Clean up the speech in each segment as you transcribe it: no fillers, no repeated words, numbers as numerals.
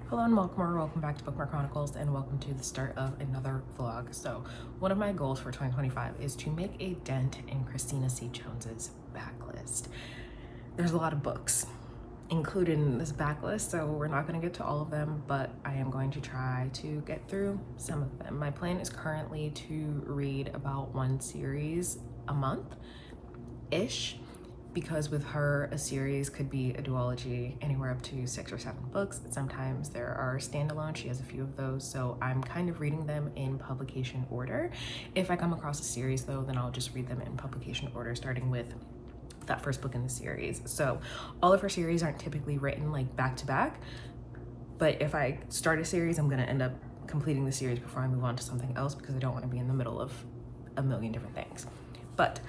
Hello and welcome back to Bookmark Chronicles, and welcome to the start of another vlog. So one of my goals for 2025 is to make a dent in Christina C. Jones's backlist. There's a lot of books included in this backlist, so we're not going to get to all of them, but I am going to try to get through some of them. My plan is currently to read about one series a month-ish, because with her, a series could be a duology, anywhere up to 6 or 7 books. Sometimes there are standalone. She has a few of those, so I'm kind of reading them in publication order. If I come across a series though, then I'll just read them in publication order, starting with that first book in the series. So all of her series aren't typically written like back to back, but if I start a series, I'm gonna end up completing the series before I move on to something else, because I don't want to be in the middle of a million different things. But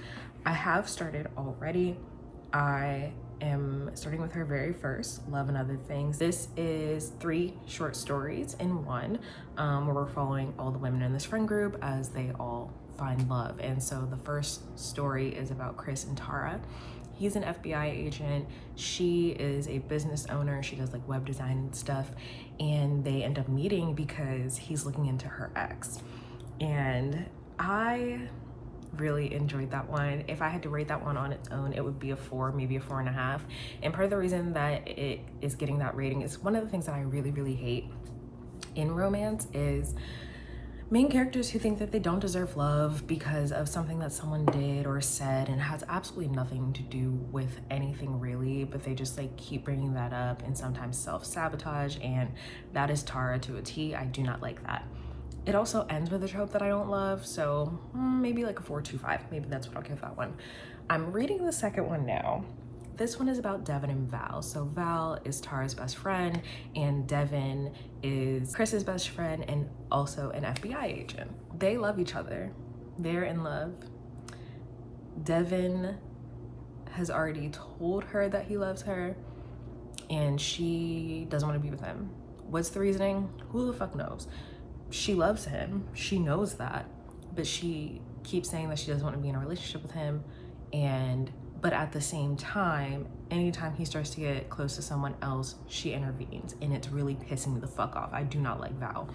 I have started already. I am starting with her very first, Love and Other Things. This is 3 short stories in one, where we're following all the women in this friend group as they all find love. And so the first story is about Chris and Tara. He's an FBI agent. She is a business owner. She does like web design and stuff. And they end up meeting because he's looking into her ex. And I really enjoyed that one. If I had to rate that one on its own, it would be a 4, maybe a 4.5. And part of the reason that it is getting that rating is one of the things that I really hate in romance is main characters who think that they don't deserve love because of something that someone did or said and has absolutely nothing to do with anything really, but they just like keep bringing that up and sometimes self-sabotage, and that is Tara to a T. I do not like that. It also ends with a trope that I don't love, so maybe like a 4.25. Maybe that's what I'll give that one. I'm reading the second one now. This one is about Devin and Val. So Val is Tara's best friend, and Devin is Chris's best friend and also an FBI agent. They love each other. They're in love. Devin has already told her that he loves her, and she doesn't want to be with him. What's the reasoning? Who the fuck knows? She loves him, she knows that, but she keeps saying that she doesn't want to be in a relationship with him. But at the same time, anytime he starts to get close to someone else, she intervenes, and it's really pissing me the fuck off. I do not like Val.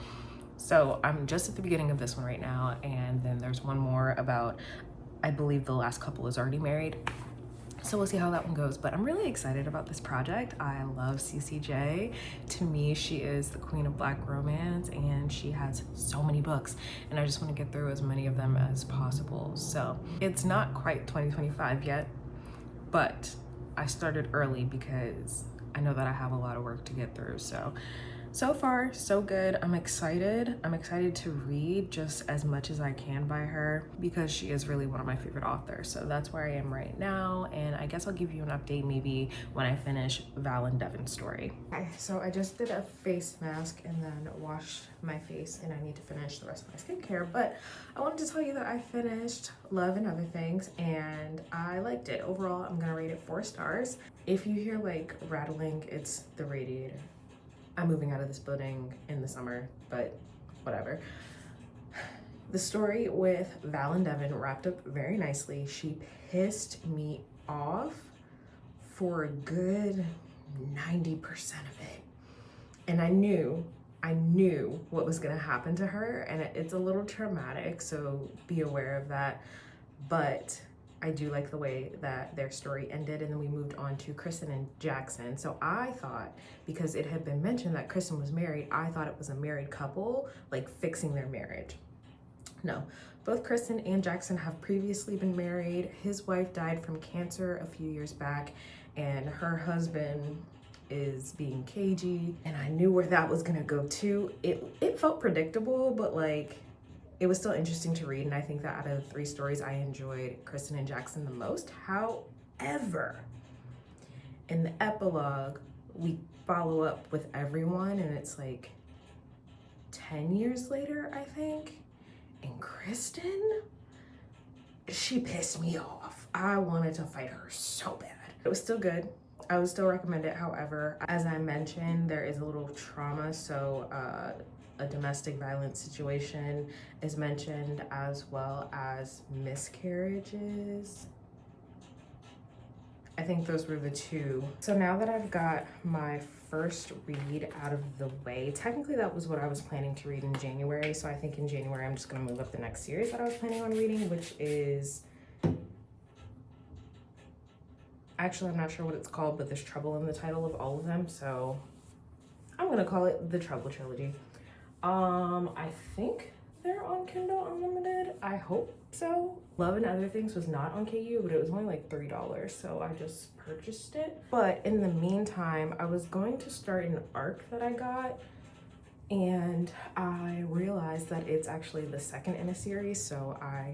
So I'm just at the beginning of this one right now, and then there's one more about, I believe the last couple is already married. So we'll see how that one goes, but I'm really excited about this project. I love CCJ. To me, she is the queen of Black romance, and she has so many books, and I just want to get through as many of them as possible. So it's not quite 2025 yet, but I started early because I know that I have a lot of work to get through. So far, so good. I'm excited. I'm excited to read just as much as I can by her, because she is really one of my favorite authors. So that's where I am right now, and I guess I'll give you an update maybe when I finish Val and Devin's story. Okay, so I just did a face mask and then washed my face, and I need to finish the rest of my skincare, but I wanted to tell you that I finished Love and Other Things, and I liked it. Overall, I'm gonna rate it 4 stars. If you hear like rattling, it's the radiator. I'm moving out of this building in the summer, but whatever. The story with Val and Devin wrapped up very nicely. She pissed me off for a good 90% of it. And I knew what was gonna happen to her, and it's a little traumatic, so be aware of that. But I do like the way that their story ended, and then we moved on to Kristen and Jackson. So I thought, because it had been mentioned that Kristen was married, I thought it was a married couple, like fixing their marriage. No, both Kristen and Jackson have previously been married. His wife died from cancer a few years back, and her husband is being cagey, and I knew where that was gonna go too. It felt predictable, but like, it was still interesting to read, and I think that out of the 3 stories, I enjoyed Kristen and Jackson the most. However, in the epilogue, we follow up with everyone, and it's like 10 years later, I think. And Kristen, she pissed me off. I wanted to fight her so bad. It was still good. I would still recommend it. However, as I mentioned, there is a little trauma, so a domestic violence situation is mentioned, as well as miscarriages. I think those were the two. So now that I've got my first read out of the way, technically that was what I was planning to read in January. So I think in January, I'm just gonna move up the next series that I was planning on reading, which is, actually, I'm not sure what it's called, but there's trouble in the title of all of them. So I'm gonna call it the Trouble Trilogy. I think they're on Kindle Unlimited. I hope so. Love and Other Things was not on KU, but it was only like $3, so I just purchased it. But in the meantime, I was going to start an arc that I got, and I realized that it's actually the second in a series, so I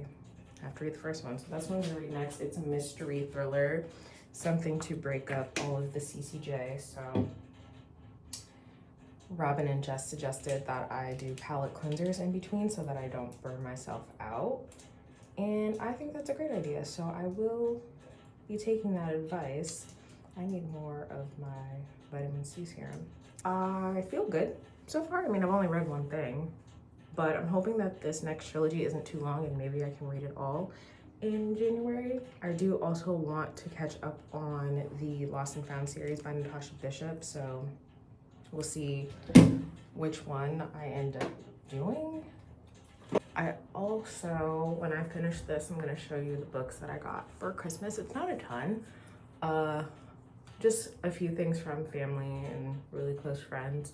have to read the first one. So that's what I'm gonna read next. It's a mystery thriller, something to break up all of the CCJ. So Robin and Jess suggested that I do palette cleansers in between so that I don't burn myself out. And I think that's a great idea. So I will be taking that advice. I need more of my vitamin C serum. I feel good so far. I mean, I've only read one thing, but I'm hoping that this next trilogy isn't too long and maybe I can read it all in January. I do also want to catch up on the Lost and Found series by Natasha Bishop. So we'll see which one I end up doing. I also, when I finish this, I'm gonna show you the books that I got for Christmas. It's not a ton, just a few things from family and really close friends.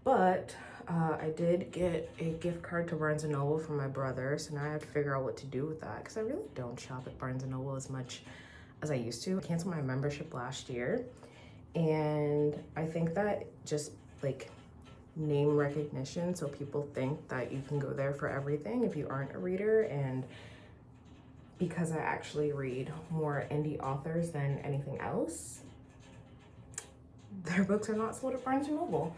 But I did get a gift card to Barnes & Noble from my brother, so now I have to figure out what to do with that because I really don't shop at Barnes & Noble as much as I used to. I canceled my membership last year, and I think that just like name recognition, so people think that you can go there for everything if you aren't a reader. And because I actually read more indie authors than anything else, their books are not sold at Barnes & Noble.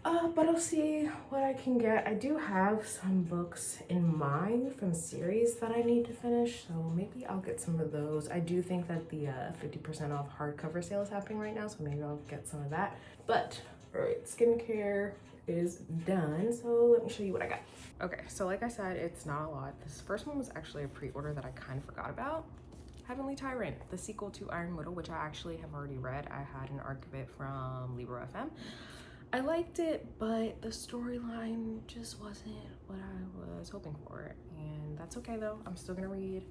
But I'll see what I can get. I do have some books in mind from series that I need to finish, so maybe I'll get some of those. I do think that the 50% off hardcover sale is happening right now, so maybe I'll get some of that. But all right, skincare is done, so let me show you what I got. Okay, so like I said, it's not a lot. This first one was actually a pre-order that I kind of forgot about. Heavenly Tyrant, the sequel to Iron Widow, which I actually have already read. I had an arc of it from Libro FM. I liked it, but the storyline just wasn't what I was hoping for, and that's okay though. I'm still gonna read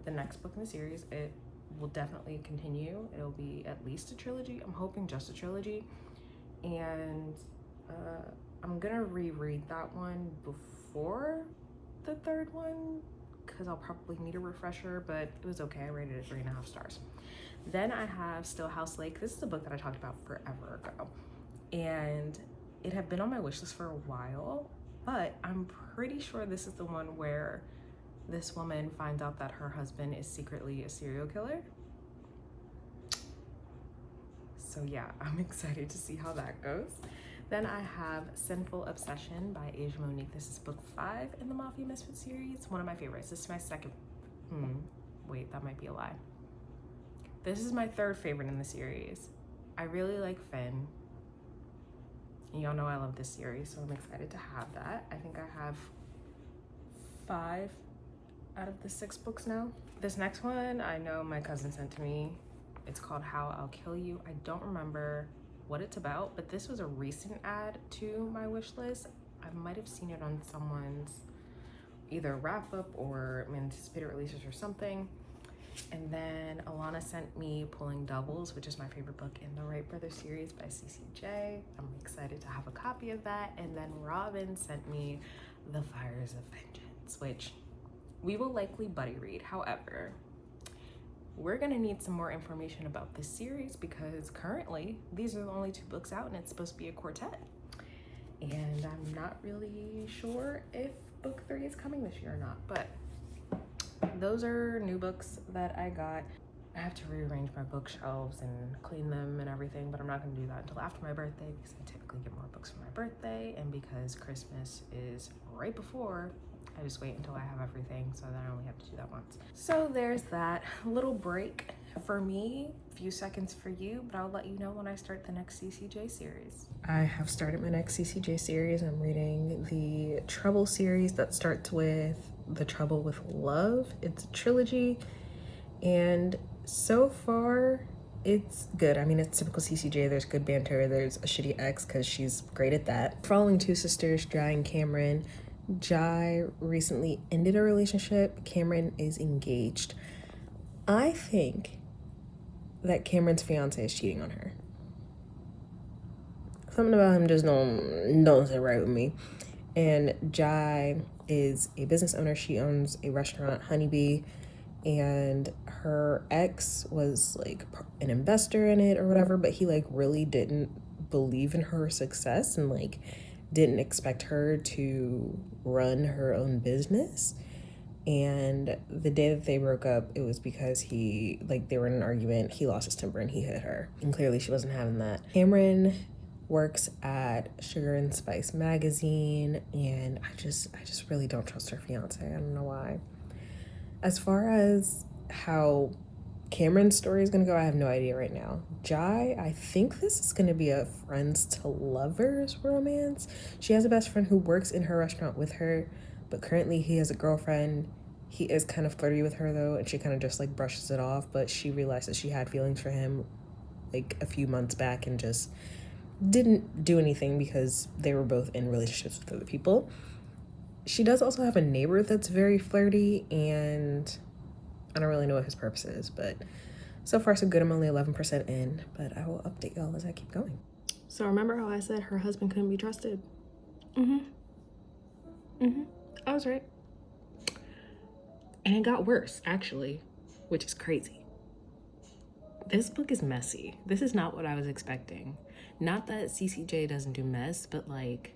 the next book in the series. It will definitely continue. It'll be at least a trilogy. I'm hoping just a trilogy, and I'm gonna reread that one before the third one because I'll probably need a refresher, but it was okay. I rated it 3.5 stars. Then I have Still House Lake. This is a book that I talked about forever ago, and it had been on my wish list for a while, but I'm pretty sure this is the one where this woman finds out that her husband is secretly a serial killer. So yeah, I'm excited to see how that goes. Then I have Sinful Obsession by Asia Monique. This is book 5 in the Mafia Misfit series. One of my favorites. This is my second, wait, that might be a lie. This is my third favorite in the series. I really like Finn. Y'all know I love this series, so I'm excited to have that. I think I have 5 out of the 6 books now. This next one, I know my cousin sent to me. It's called How I'll Kill You. I don't remember what it's about, but this was a recent add to my wish list. I might have seen it on someone's either wrap up or anticipated releases or something. And then Alana sent me Pulling Doubles, which is my favorite book in the Wright Brothers series by CCJ. I'm excited to have a copy of that. And then Robin sent me The Fires of Vengeance, which we will likely buddy read. However, we're gonna need some more information about this series because currently these are the only 2 books out and it's supposed to be a quartet. And I'm not really sure if book 3 is coming this year or not, but those are new books that I got. I have to rearrange my bookshelves and clean them and everything, but I'm not gonna do that until after my birthday because I typically get more books for my birthday, and because Christmas is right before, I just wait until I have everything so that I only have to do that once. So there's that little break for me, a few seconds for you, but I'll let you know when I start the next CCJ series. I have started my next CCJ series. I'm reading the Trouble series that starts with The Trouble with Love. It's a trilogy, and So far, it's good. I mean, it's typical CCJ. There's good banter. There's a shitty ex because she's great at that. Following two sisters, Jai and Cameron. Jai recently ended a relationship. Cameron is engaged. I think that Cameron's fiance is cheating on her. Something about him just don't sit right with me. And Jai is a business owner. She owns a restaurant, Honeybee, and her ex was like an investor in it or whatever, but he like really didn't believe in her success and like didn't expect her to run her own business. And the day that they broke up, it was because they were in an argument, he lost his temper and he hit her, and clearly she wasn't having that. Cameron works at Sugar and Spice magazine, and I just really don't trust her fiance. I don't know why. As far as how Cameron's story is gonna go, I have no idea right now. Jai, I think this is gonna be a friends to lovers romance. She has a best friend who works in her restaurant with her, but currently he has a girlfriend. He is kind of flirty with her though, and she kind of just like brushes it off, but she realized that she had feelings for him like a few months back and just didn't do anything because they were both in relationships with other people. She does also have a neighbor that's very flirty, and I don't really know what his purpose is, but so far so good. I'm only 11% in, but I will update y'all as I keep going. So remember how I said her husband couldn't be trusted? I was right. And it got worse, actually, which is crazy. This book is messy. This is not what I was expecting. Not that CCJ doesn't do mess, but like,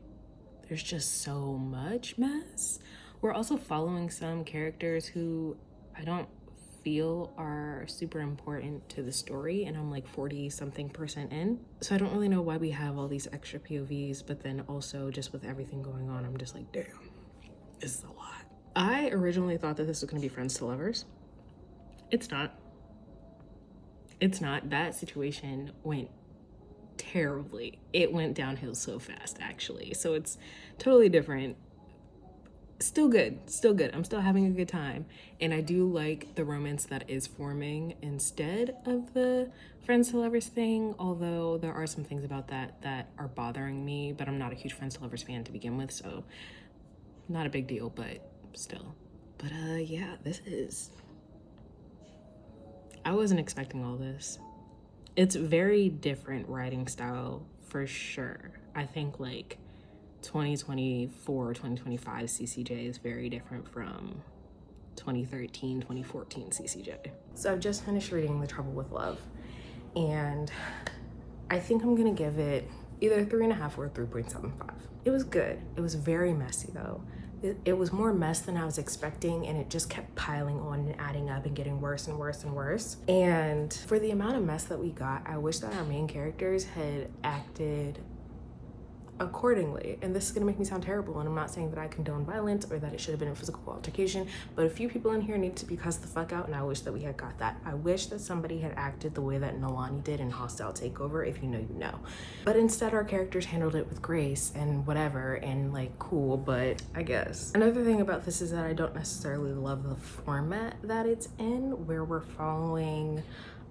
there's just so much mess. We're also following some characters who I don't feel are super important to the story, and I'm like 40-something% in. So I don't really know why we have all these extra POVs, but then also just with everything going on, I'm just like, damn, this is a lot. I originally thought that this was gonna be friends to lovers. It's not. It's not. That situation went terribly. It went downhill so fast, actually. So it's totally different. Still good. I'm still having a good time. And I do like the romance that is forming instead of the friends to lovers thing, although there are some things about that are bothering me, but I'm not a huge friends to lovers fan to begin with, so not a big deal, but still. But yeah, I wasn't expecting all this. It's very different writing style for sure. I think like 2024, 2025 CCJ is very different from 2013, 2014 CCJ. So I've just finished reading The Trouble with Love, and I think I'm gonna give it either 3.5 or 3.75. It was good. It was very messy though. It was more mess than I was expecting, and it just kept piling on and adding up and getting worse and worse and worse. And for the amount of mess that we got, I wish that our main characters had acted accordingly. And this is gonna make me sound terrible, and I'm not saying that I condone violence or that it should have been a physical altercation, but a few people in here need to be cussed the fuck out, and I wish that we had got that. I wish that somebody had acted the way that Nolani did in Hostile Takeover. If you know, you know. But instead our characters handled it with grace and whatever, and like cool, but I guess. Another thing about this is that I don't necessarily love the format that it's in, where we're following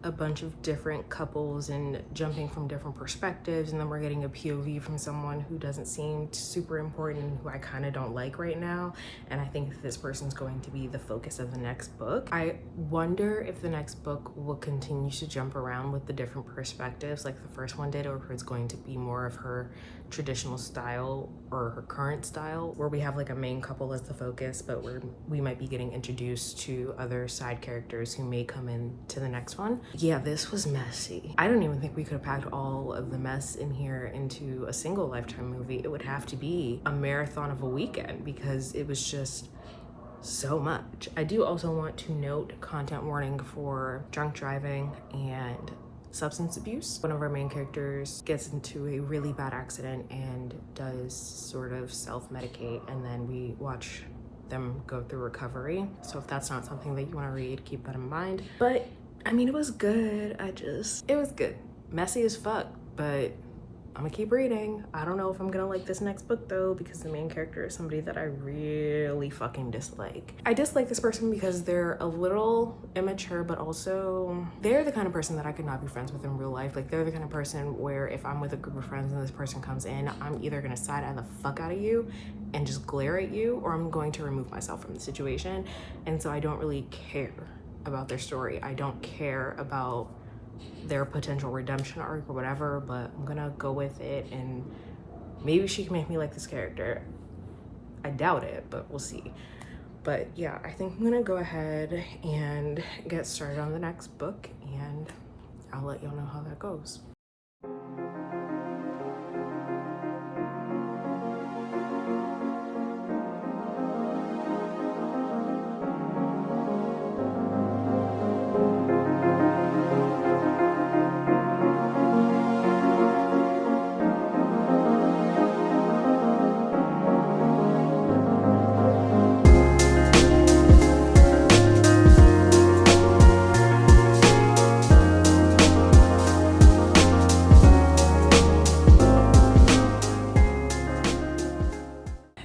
a bunch of different couples and jumping from different perspectives, and then we're getting a POV from someone who doesn't seem super important and who I kind of don't like right now, and I think that this person's going to be the focus of the next book. I wonder if the next book will continue to jump around with the different perspectives like the first one did, or if it's going to be more of her traditional style or her current style, where we have like a main couple as the focus, but we might be getting introduced to other side characters who may come in to the next one. Yeah, this was messy. I don't even think we could have packed all of the mess in here into a single Lifetime movie. It would have to be a marathon of a weekend because it was just so much. I do also want to note content warning for drunk driving and substance abuse. One of our main characters gets into a really bad accident and does sort of self-medicate, and then we watch them go through recovery. So if that's not something that you want to read, keep that in mind. But I mean, it was good. It was good. Messy as fuck, but I'm gonna keep reading. I don't know if I'm gonna like this next book though, because the main character is somebody that I really fucking dislike. I dislike this person because they're a little immature, but also they're the kind of person that I could not be friends with in real life. Like, they're the kind of person where if I'm with a group of friends and this person comes in, I'm either gonna side eye the fuck out of you and just glare at you, or I'm going to remove myself from the situation. And so I don't really care about their story. I don't care about their potential redemption arc or whatever, but I'm gonna go with it, and maybe she can make me like this character. I doubt it, but we'll see. But yeah, I think I'm gonna go ahead and get started on the next book, and I'll let y'all know how that goes.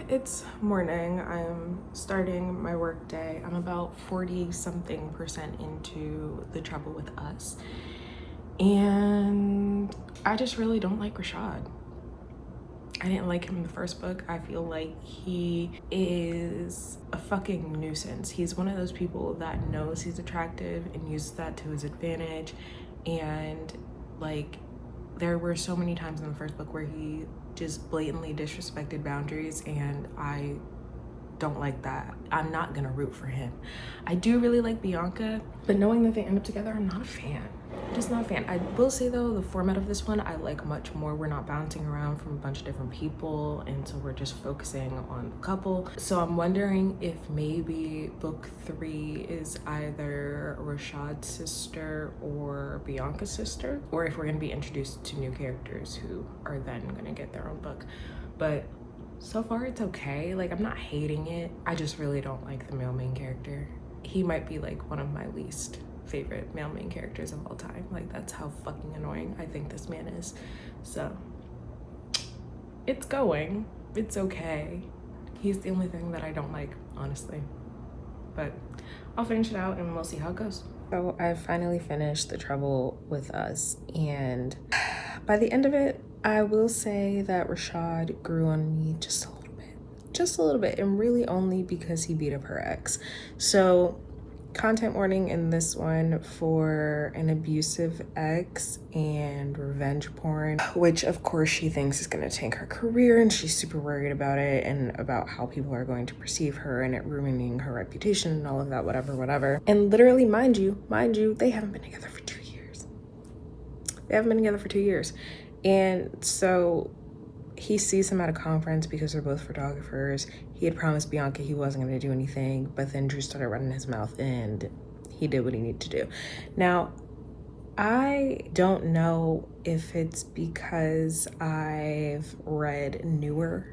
It's morning. I'm starting my work day. I'm about 40-something% into The Trouble with Us. And I just really don't like Rashad. I didn't like him in the first book. I feel like he is a fucking nuisance. He's one of those people that knows he's attractive and uses that to his advantage. And like, there were so many times in the first book where he just blatantly disrespected boundaries, and I don't like that. I'm not gonna root for him. I do really like Bianca, but knowing that they end up together, I'm not a fan. I'm just not a fan. I will say though, the format of this one I like much more. We're not bouncing around from a bunch of different people, and so we're just focusing on the couple. So I'm wondering if maybe book 3 is either Rashad's sister or Bianca's sister, or if we're gonna be introduced to new characters who are then gonna get their own book. But so far it's okay. Like, I'm not hating it. I just really don't like the male main character. He might be like one of my least favorite male main characters of all time. Like, that's how fucking annoying I think this man is. So it's going. It's okay. He's the only thing that I don't like, honestly. But I'll finish it out and we'll see how it goes. So I finally finished The Trouble with Us, and by the end of it, I will say that Rashad grew on me just a little bit, and really only because he beat up her ex. So content warning in this one for an abusive ex and revenge porn, which of course she thinks is going to tank her career, and she's super worried about it and about how people are going to perceive her and it ruining her reputation and all of that, whatever. And literally, mind you, they haven't been together for 2 years. And so he sees him at a conference because they're both photographers. He had promised Bianca he wasn't going to do anything, but then Drew started running his mouth and he did what he needed to do. Now, I don't know if it's because I've read newer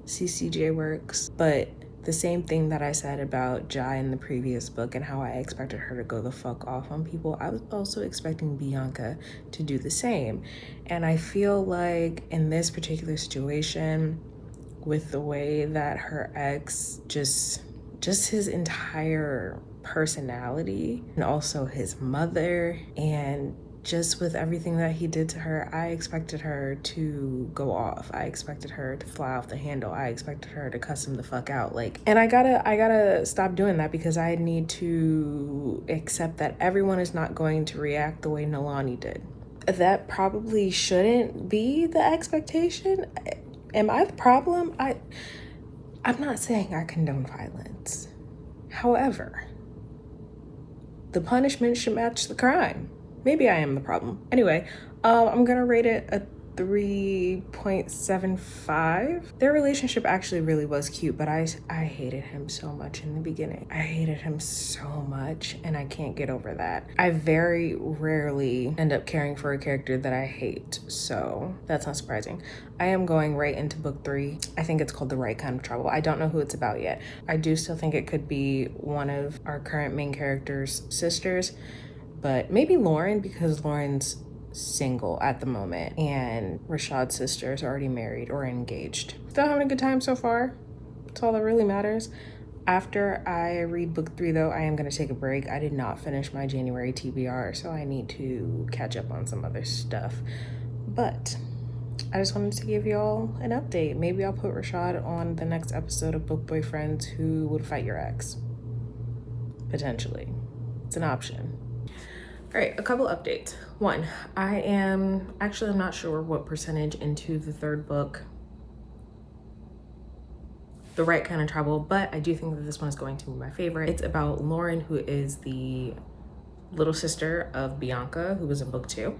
CCJ works, but the same thing that I said about Jai in the previous book and how I expected her to go the fuck off on people, I was also expecting Bianca to do the same. And I feel like in this particular situation, with the way that her ex, just his entire personality, and also his mother, and just with everything that he did to her, I expected her to go off. I expected her to fly off the handle. I expected her to cuss him the fuck out. Like, and I gotta stop doing that, because I need to accept that everyone is not going to react the way Nalani did. That probably shouldn't be the expectation. Am I the problem? I'm not saying I condone violence. However, the punishment should match the crime. Maybe I am the problem. Anyway, I'm gonna rate it a 3.75. Their relationship actually really was cute, but I hated him so much in the beginning. I hated him so much, and I can't get over that. I very rarely end up caring for a character that I hate, so that's not surprising. I am going right into book 3. I think it's called The Right Kind of Trouble. I don't know who it's about yet. I do still think it could be one of our current main characters' sisters, but maybe Lauren, because Lauren's single at the moment, and Rashad's sister is already married or engaged. Still having a good time so far. That's all that really matters. After I read book 3 though, I am gonna take a break. I did not finish my January TBR, so I need to catch up on some other stuff. But I just wanted to give y'all an update. Maybe I'll put Rashad on the next episode of Book Boyfriends Who Would Fight Your Ex. Potentially. It's an option. All right, a couple updates. One, I'm not sure what percentage into the 3rd book, The Right Kind of Trouble, but I do think that this one is going to be my favorite. It's about Lauren, who is the little sister of Bianca, who was in book 2.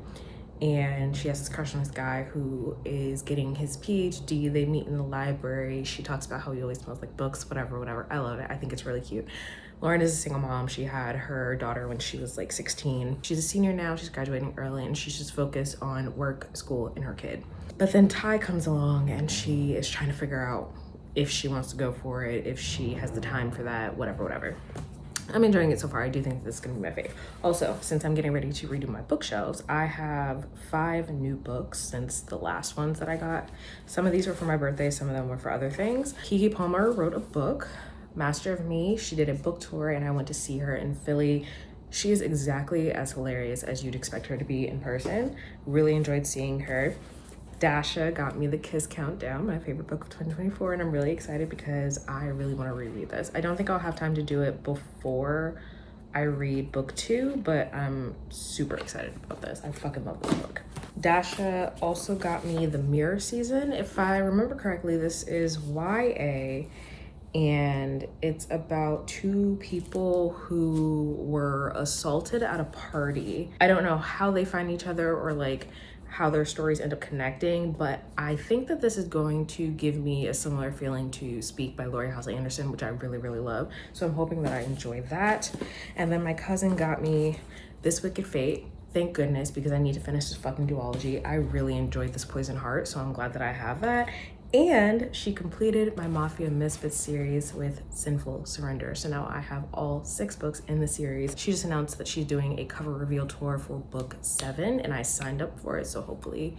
And she has this crush on this guy who is getting his PhD. They meet in the library. She talks about how he always smells like books, whatever. I love it. I think it's really cute. Lauren is a single mom. She had her daughter when she was like 16. She's a senior now. She's graduating early, and she's just focused on work, school, and her kid. But then Ty comes along, and she is trying to figure out if she wants to go for it, if she has the time for that, whatever. I'm enjoying it so far. I do think this is gonna be my fave. Also, since I'm getting ready to redo my bookshelves, I have 5 new books since the last ones that I got. Some of these were for my birthday, some of them were for other things. Keke Palmer wrote a book, Master of Me. She did a book tour, and I went to see her in Philly. She is exactly as hilarious as you'd expect her to be in person. Really enjoyed seeing her. Dasha got me The Kiss Countdown, my favorite book of 2024, and I'm really excited because I really want to reread this. I don't think I'll have time to do it before I read book 2, but I'm super excited about this. I fucking love this book. Dasha also got me The Mirror Season. If I remember correctly, this is YA, and it's about 2 people who were assaulted at a party. I don't know how they find each other or like how their stories end up connecting, but I think that this is going to give me a similar feeling to Speak by Lori Halsey Anderson, which I really love. So I'm hoping that I enjoy that. And then my cousin got me This Wicked Fate. Thank goodness, because I need to finish this fucking duology. I really enjoyed this Poison Heart, so I'm glad that I have that. And she completed my Mafia Misfits series with Sinful Surrender. So now I have all 6 books in the series. She just announced that she's doing a cover reveal tour for book 7, and I signed up for it. So hopefully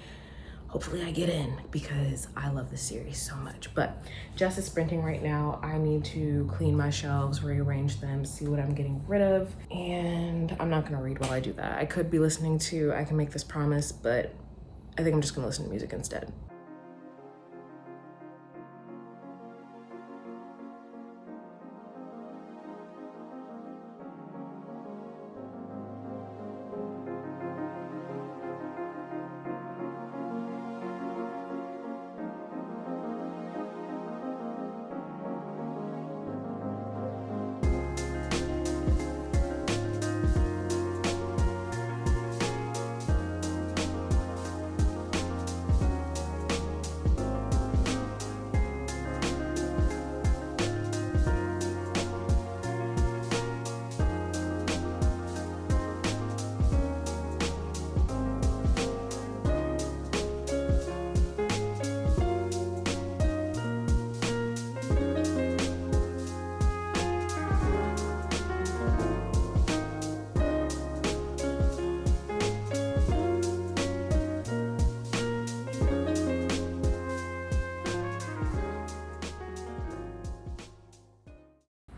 I get in, because I love this series so much. But Jess is sprinting right now. I need to clean my shelves, rearrange them, see what I'm getting rid of. And I'm not gonna read while I do that. I could be listening to I Can Make This Promise, but I think I'm just gonna listen to music instead.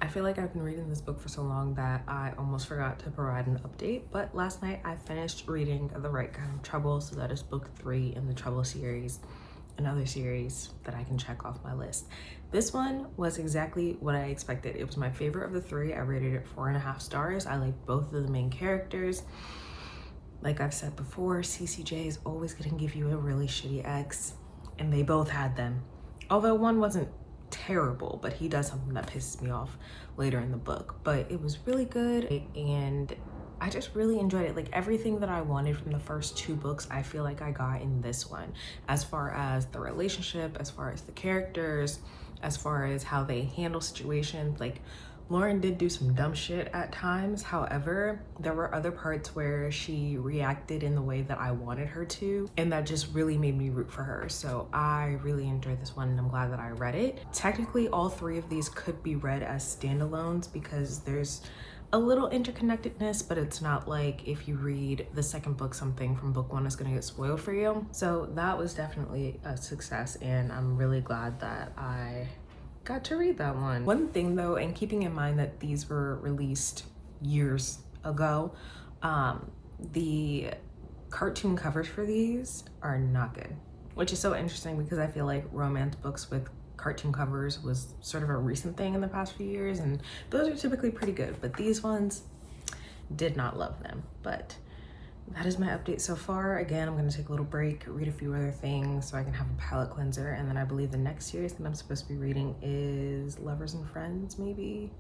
I feel like I've been reading this book for so long that I almost forgot to provide an update, but last night I finished reading The Right Kind of Trouble, so that is book 3 in the Trouble series, another series that I can check off my list. This one was exactly what I expected. It was my favorite of the 3. I rated it 4.5 stars. I liked both of the main characters. Like I've said before, CCJ is always gonna give you a really shitty ex, and they both had them. Although one wasn't terrible, but he does something that pisses me off later in the book. But it was really good, and I just really enjoyed it. Like, everything that I wanted from the first 2 books, I feel like I got in this one, as far as the relationship, as far as the characters, as far as how they handle situations. Like, Lauren did do some dumb shit at times. However, there were other parts where she reacted in the way that I wanted her to, and that just really made me root for her. So I really enjoyed this one, and I'm glad that I read it. Technically, all 3 of these could be read as standalones because there's a little interconnectedness, but it's not like if you read the second book, something from book one is going to get spoiled for you. So that was definitely a success, and I'm really glad that I got to read that one. One thing though, and keeping in mind that these were released years ago, the cartoon covers for these are not good, which is so interesting because I feel like romance books with cartoon covers was sort of a recent thing in the past few years, and those are typically pretty good, but these ones did not love them. But that is my update so far. Again, I'm going to take a little break, read a few other things so I can have a palate cleanser, and then I believe the next series that I'm supposed to be reading is Lovers and Friends, maybe,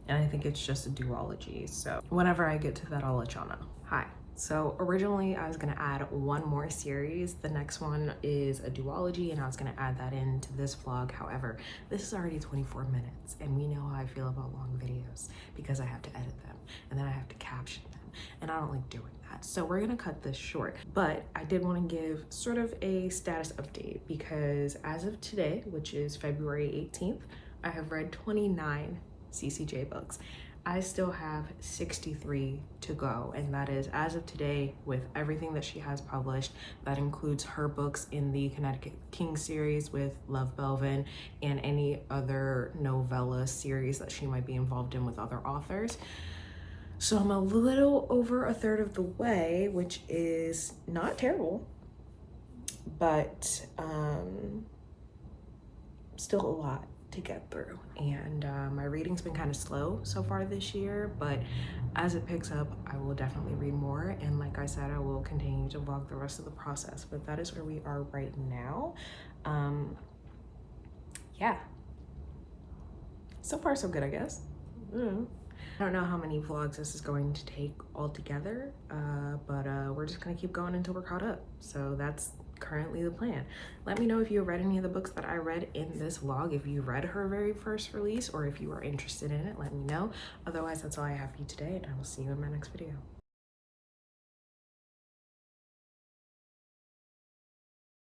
and I think it's just a duology. So whenever I get to that, I'll let y'all know. Hi. So originally I was gonna add one more series. The next one is a duology, and I was gonna add that into this vlog. However, this is already 24 minutes, and we know how I feel about long videos because I have to edit them and then I have to caption them, and I don't like doing that. So we're gonna cut this short, but I did wanna give sort of a status update because as of today, which is February 18th, I have read 29 CCJ books. I still have 63 to go, and that is as of today with everything that she has published. That includes her books in the Connecticut King series with Love Belvin and any other novella series that she might be involved in with other authors. So I'm a little over a third of the way, which is not terrible, but still a lot to get through. And my reading's been kind of slow so far this year, but as it picks up, I will definitely read more. And like I said, I will continue to vlog the rest of the process, but that is where we are right now. Yeah, so far so good, I guess. I don't know how many vlogs this is going to take altogether, but we're just gonna keep going until we're caught up. So that's currently the plan. Let me know if you read any of the books that I read in this vlog, if you read her very first release, or if you are interested in it, let me know. Otherwise, that's all I have for you today, and I will see you in my next video.